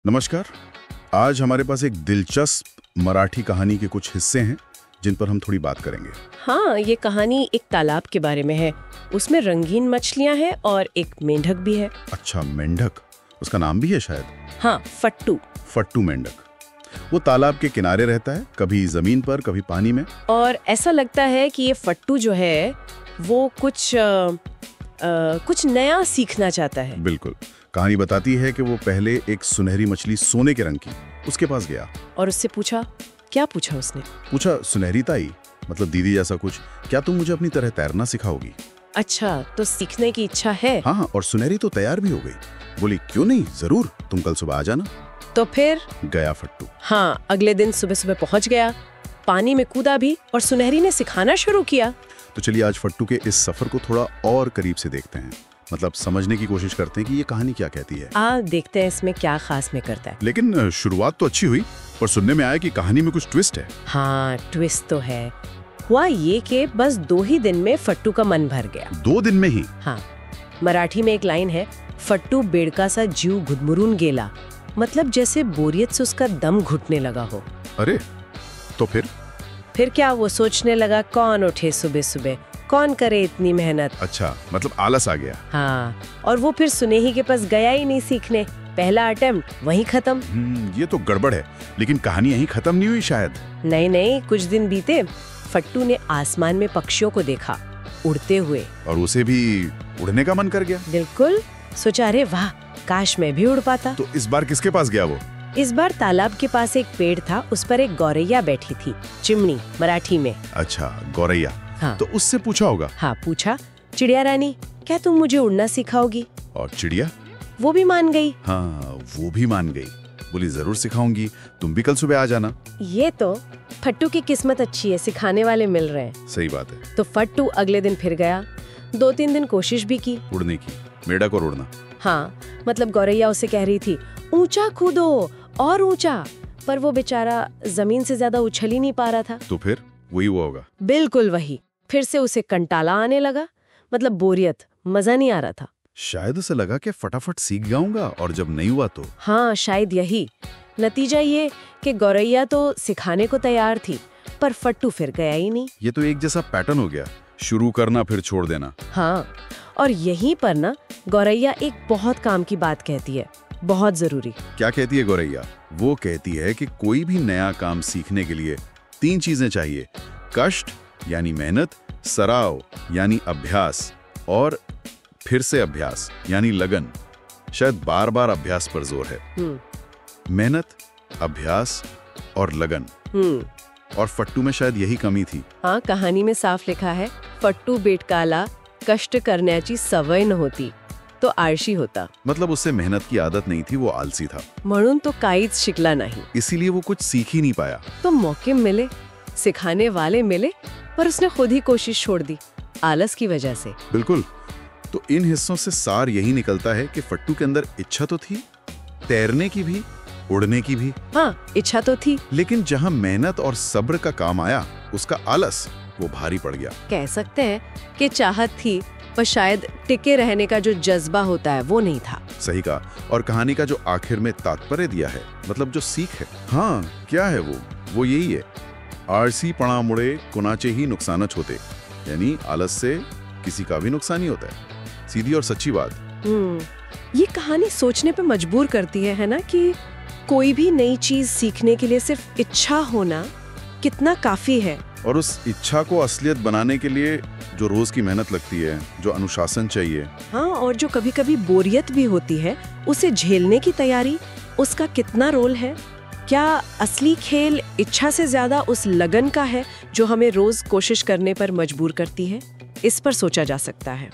नमस्कार। आज हमारे पास एक दिलचस्प मराठी कहानी के कुछ हिस्से हैं जिन पर हम थोड़ी बात करेंगे। हाँ, ये कहानी एक तालाब के बारे में है। उसमें रंगीन मछलियाँ हैं और एक मेंढक भी है। अच्छा, मेंढक, उसका नाम भी है शायद। हाँ, फट्टू। फट्टू मेंढक। वो तालाब के किनारे रहता है, कभी जमीन पर कभी पानी में। और ऐसा लगता है कि ये फट्टू जो है वो कुछ नया सीखना चाहता है। बिल्कुल। कहानी बताती है कि वो पहले एक सुनहरी मछली सोने के रंग की उसके पास गया और उससे पूछा। क्या पूछा उसने? पूछा, सुनहरी ताई, मतलब दीदी जैसा कुछ, क्या तुम मुझे अपनी तरह तैरना सिखाओगी? अच्छा, तो सीखने की इच्छा है। हाँ, और सुनहरी तो तैयार भी हो गई। बोली, क्यों नहीं, जरूर, तुम कल सुबह आ जाना। तो फिर गया फट्टू। हाँ, अगले दिन सुबह सुबह पहुंच गया, पानी में कूदा भी और सुनहरी ने सिखाना शुरू किया। तो चलिए आज फट्टू के इस सफर को थोड़ा और करीब से देखते हैं, मतलब समझने की कोशिश करते हैं कि ये कहानी क्या कहती है। देखते हैं इसमें क्या खास में करता है। लेकिन शुरुआत तो अच्छी हुई, पर सुनने में आया कि कहानी में कुछ ट्विस्ट है। हाँ, ट्विस्ट तो है। हुआ ये कि बस 2 ही दिन में फट्टू का मन भर गया। 2 दिन में ही? हाँ, मराठी में एक लाइन है, फट्टू बेड़का सा जीव घुदमुरून गेला, मतलब जैसे बोरियत से उसका दम घुटने लगा हो। अरे, तो फिर क्या, वो सोचने लगा कौन उठे सुबह सुबह, कौन करे इतनी मेहनत। अच्छा, मतलब आलस आ गया। हाँ, और वो फिर सुनेही के पास गया ही नहीं सीखने। पहला अटेम्प्ट वहीं खत्म। ये तो गड़बड़ है। लेकिन कहानी यहीं खत्म नहीं हुई शायद। नहीं, कुछ दिन बीते। फट्टू ने आसमान में पक्षियों को देखा उड़ते हुए, और उसे भी उड़ने का मन कर गया। बिल्कुल। सोचा, अरे वाह, काश मैं भी उड़ पाता। तो इस बार किसके पास गया वो? इस बार तालाब के पास एक पेड़ था, उस पर एक गौरैया बैठी थी, चिमनी मराठी में। अच्छा, गौरैया। हाँ। तो उससे पूछा होगा। हाँ, पूछा, चिड़िया रानी, क्या तुम मुझे उड़ना सिखाओगी? और चिड़िया? वो भी मान गई। हाँ, वो भी मान गई। बोली, जरूर सिखाऊंगी, तुम भी कल सुबह आ जाना। ये तो फट्टू की किस्मत अच्छी है, सिखाने वाले मिल रहे हैं। सही बात है। तो फट्टू अगले दिन फिर गया। 2-3 दिन कोशिश भी की उड़ने की, मेढक और उड़ना। हाँ, मतलब गौरैया उसे कह रही थी, ऊंचा कूदो और ऊंचा, पर वो बेचारा जमीन से ज्यादा उछल ही नहीं पा रहा था। तो फिर वही हुआ होगा। बिल्कुल वही। फिर से उसे कंटाला आने लगा, मतलब बोरियत, मजा नहीं आ रहा था। शायद उसे लगा कि फटाफट सीख जाऊंगा, और जब नहीं हुआ तो? हाँ, शायद यही। नतीजा ये कि गौरैया तो सिखाने को तैयार थी, पर फट्टू फिर गया ही नहीं। ये तो एक जैसा पैटर्न हो गया, शुरू करना फिर छोड़ देना। हाँ, और यहीं पर ना गौरैया एक बहुत काम की बात कहती है, बहुत जरूरी। क्या कहती है गौरैया? वो कहती है कि कोई भी नया काम सीखने के लिए 3 चीजें चाहिए: कष्ट यानी मेहनत, सराव यानी अभ्यास, और फिर से अभ्यास यानी लगन। शायद बार बार अभ्यास पर जोर है। मेहनत, अभ्यास और लगन। और फट्टू में शायद यही कमी थी। हाँ, कहानी में साफ लिखा है, फट्टू बेटकाला कष्ट करण्याची सवय नव्हती तो आळशी होता। मतलब उससे मेहनत की आदत नहीं थी, वो आलसी था। म्हणून तो काहीच शिकला नहीं, इसीलिए वो कुछ सीख ही नहीं पाया। तो मौके मिले, सिखाने वाले मिले, पर उसने खुद ही कोशिश छोड़ दी, आलस की वजह से। बिल्कुल। तो इन हिस्सों से सार यही निकलता है कि फट्टू के अंदर इच्छा तो थी, तैरने की भी, उड़ने की भी। हाँ, इच्छा तो थी, लेकिन जहाँ मेहनत और सब्र का काम आया, उसका आलस वो भारी पड़ गया। कह सकते हैं कि चाहत थी, पर शायद टिके रहने का जो जज्बा होता है वो नहीं था। सही कहा। और कहानी का जो आखिर में तात्पर्य दिया है, मतलब जो सीख है, हाँ, क्या है वो यही है, आळसीपणामुळे कुणाचेही नुकसानच होते, यानी आलस से किसी का भी नुकसान ही होता है। सीधी और सच्ची बात। ये कहानी सोचने पे मजबूर करती है ना, कि कोई भी नई चीज सीखने के लिए सिर्फ इच्छा होना कितना काफी है। और उस इच्छा को असलियत बनाने के लिए जो रोज की मेहनत लगती है, जो अनुशासन चाहिए, हाँ, और जो कभी कभी बोरियत भी होती है, उसे झेलने की तैयारी, उसका कितना रोल है। क्या असली खेल इच्छा से ज्यादा उस लगन का है जो हमें रोज कोशिश करने पर मजबूर करती है? इस पर सोचा जा सकता है।